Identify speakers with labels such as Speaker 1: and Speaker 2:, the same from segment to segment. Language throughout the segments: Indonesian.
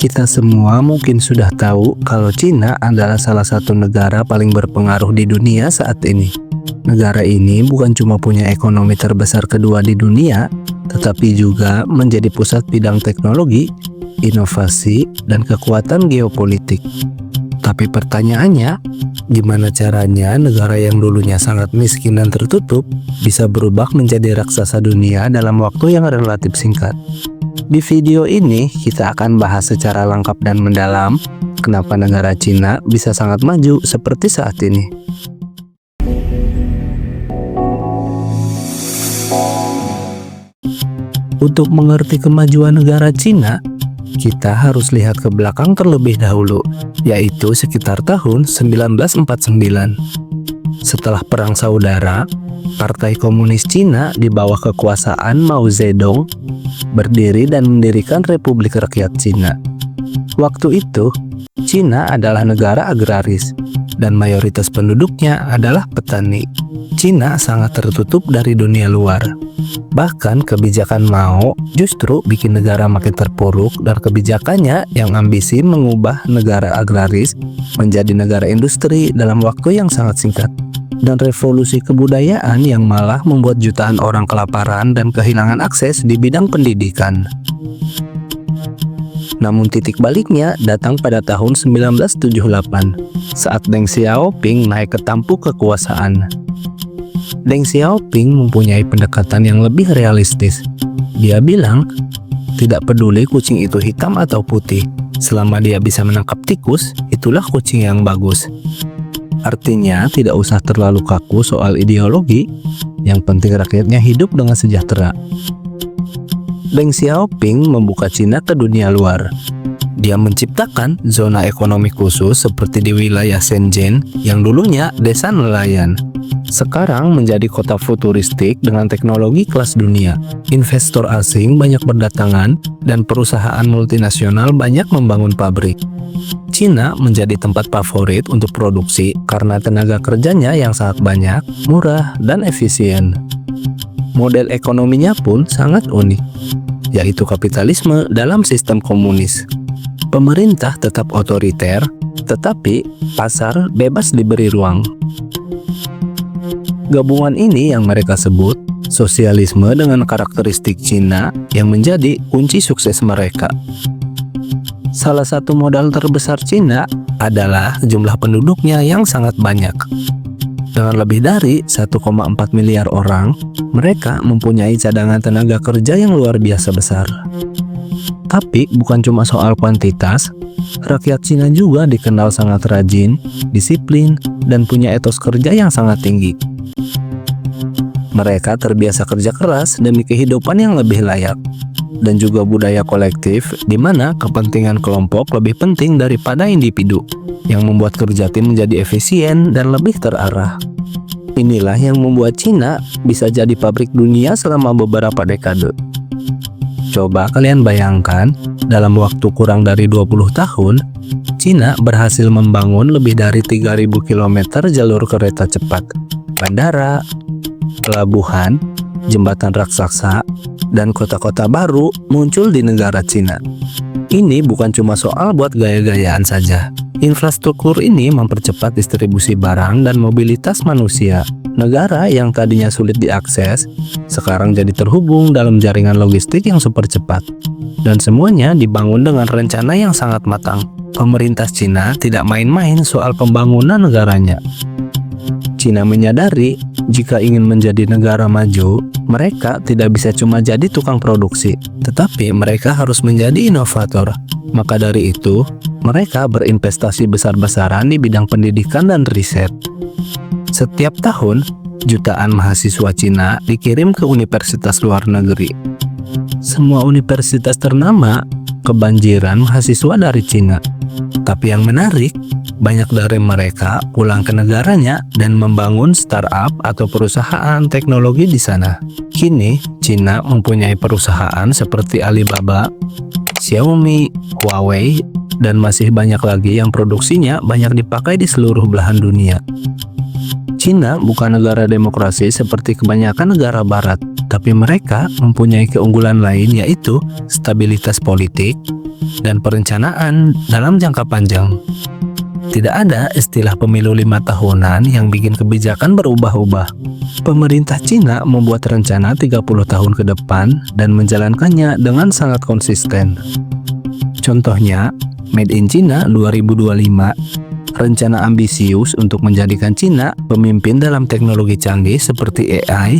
Speaker 1: Kita semua mungkin sudah tahu kalau Cina adalah salah satu negara paling berpengaruh di dunia saat ini. Negara ini bukan cuma punya ekonomi terbesar kedua di dunia, tetapi juga menjadi pusat bidang teknologi, inovasi, dan kekuatan geopolitik. Tapi pertanyaannya, gimana caranya negara yang dulunya sangat miskin dan tertutup bisa berubah menjadi raksasa dunia dalam waktu yang relatif singkat? Di video ini kita akan bahas secara lengkap dan mendalam kenapa negara Cina bisa sangat maju seperti saat ini. Untuk mengerti kemajuan negara Cina, kita harus lihat ke belakang terlebih dahulu, yaitu sekitar tahun 1949. Setelah Perang Saudara, Partai Komunis Cina di bawah kekuasaan Mao Zedong berdiri dan mendirikan Republik Rakyat Cina. Waktu itu, Cina adalah negara agraris dan mayoritas penduduknya adalah petani. Cina sangat tertutup dari dunia luar. Bahkan kebijakan Mao justru bikin negara makin terpuruk dan kebijakannya yang ambisi mengubah negara agraris menjadi negara industri dalam waktu yang sangat singkat. Dan revolusi kebudayaan yang malah membuat jutaan orang kelaparan dan kehilangan akses di bidang pendidikan. Namun titik baliknya datang pada tahun 1978 saat Deng Xiaoping naik ke tampuk kekuasaan. Deng Xiaoping mempunyai pendekatan yang lebih realistis. Dia bilang, tidak peduli kucing itu hitam atau putih, selama dia bisa menangkap tikus, itulah kucing yang bagus. Artinya tidak usah terlalu kaku soal ideologi, yang penting rakyatnya hidup dengan sejahtera. Deng Xiaoping membuka Cina ke dunia luar. Dia menciptakan zona ekonomi khusus seperti di wilayah Shenzhen yang dulunya desa nelayan. Sekarang menjadi kota futuristik dengan teknologi kelas dunia. Investor asing banyak berdatangan dan perusahaan multinasional banyak membangun pabrik. Cina menjadi tempat favorit untuk produksi karena tenaga kerjanya yang sangat banyak, murah, dan efisien. Model ekonominya pun sangat unik, yaitu kapitalisme dalam sistem komunis. Pemerintah tetap otoriter, tetapi pasar bebas diberi ruang. Gabungan ini yang mereka sebut sosialisme dengan karakteristik Cina yang menjadi kunci sukses mereka. Salah satu modal terbesar Cina adalah jumlah penduduknya yang sangat banyak. Dengan lebih dari 1,4 miliar orang, mereka mempunyai cadangan tenaga kerja yang luar biasa besar. Tapi bukan cuma soal kuantitas, rakyat Cina juga dikenal sangat rajin, disiplin, dan punya etos kerja yang sangat tinggi. Mereka terbiasa kerja keras demi kehidupan yang lebih layak, dan juga budaya kolektif di mana kepentingan kelompok lebih penting daripada individu, yang membuat kerja tim menjadi efisien dan lebih terarah. Inilah yang membuat Cina bisa jadi pabrik dunia selama beberapa dekade. Coba kalian bayangkan, dalam waktu kurang dari 20 tahun, Cina berhasil membangun lebih dari 3.000 km jalur kereta cepat, bandara, pelabuhan, jembatan raksasa, dan kota-kota baru muncul di negara Cina. Ini bukan cuma soal buat gaya-gayaan saja. Infrastruktur ini mempercepat distribusi barang dan mobilitas manusia. Negara yang tadinya sulit diakses, sekarang jadi terhubung dalam jaringan logistik yang super cepat. Dan semuanya dibangun dengan rencana yang sangat matang. Pemerintah Cina tidak main-main soal pembangunan negaranya. Cina menyadari jika ingin menjadi negara maju, mereka tidak bisa cuma jadi tukang produksi, tetapi mereka harus menjadi inovator. Maka dari itu, mereka berinvestasi besar-besaran di bidang pendidikan dan riset. Setiap tahun, jutaan mahasiswa Cina dikirim ke universitas luar negeri. Semua universitas ternama kebanjiran mahasiswa dari Cina. Tapi yang menarik, banyak dari mereka pulang ke negaranya dan membangun startup atau perusahaan teknologi di sana. Kini, Cina mempunyai perusahaan seperti Alibaba, Xiaomi, Huawei, dan masih banyak lagi yang produksinya banyak dipakai di seluruh belahan dunia. Cina bukan negara demokrasi seperti kebanyakan negara barat, Tapi mereka mempunyai keunggulan lain, yaitu stabilitas politik dan perencanaan dalam jangka panjang. Tidak ada istilah pemilu 5 tahunan yang bikin kebijakan berubah-ubah. Pemerintah Cina membuat rencana 30 tahun ke depan dan menjalankannya dengan sangat konsisten. Contohnya, Made in China 2025, rencana ambisius untuk menjadikan Cina pemimpin dalam teknologi canggih seperti AI,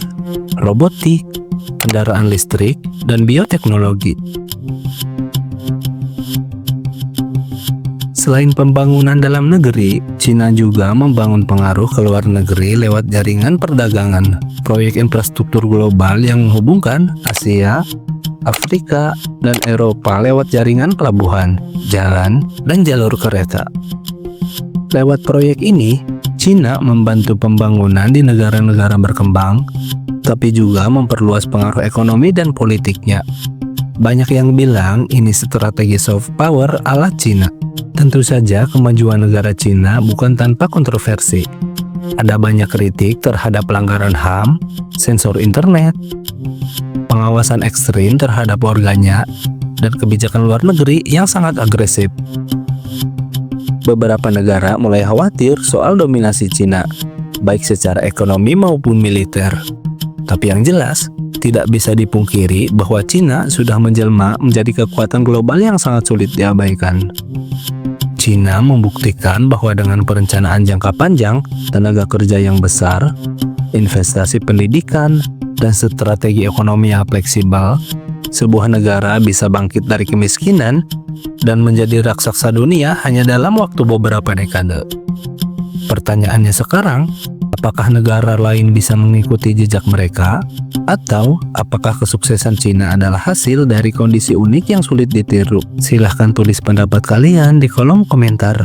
Speaker 1: robotik, kendaraan listrik, dan bioteknologi. Selain pembangunan dalam negeri, Cina juga membangun pengaruh ke luar negeri lewat jaringan perdagangan, proyek infrastruktur global yang menghubungkan Asia, Afrika, dan Eropa lewat jaringan pelabuhan, jalan, dan jalur kereta. Lewat proyek ini, Cina membantu pembangunan di negara-negara berkembang, tapi juga memperluas pengaruh ekonomi dan politiknya. Banyak yang bilang ini strategi soft power ala Cina. Tentu saja kemajuan negara Cina bukan tanpa kontroversi. Ada banyak kritik terhadap pelanggaran HAM, sensor internet, pengawasan ekstrim terhadap warganya, dan kebijakan luar negeri yang sangat agresif. Beberapa negara mulai khawatir soal dominasi Cina, baik secara ekonomi maupun militer. Tapi yang jelas, tidak bisa dipungkiri bahwa Cina sudah menjelma menjadi kekuatan global yang sangat sulit diabaikan. Cina membuktikan bahwa dengan perencanaan jangka panjang, tenaga kerja yang besar, investasi pendidikan, dan strategi ekonomi yang fleksibel, sebuah negara bisa bangkit dari kemiskinan dan menjadi raksasa dunia hanya dalam waktu beberapa dekade. Pertanyaannya sekarang, apakah negara lain bisa mengikuti jejak mereka? Atau apakah kesuksesan Cina adalah hasil dari kondisi unik yang sulit ditiru? Silahkan tulis pendapat kalian di kolom komentar.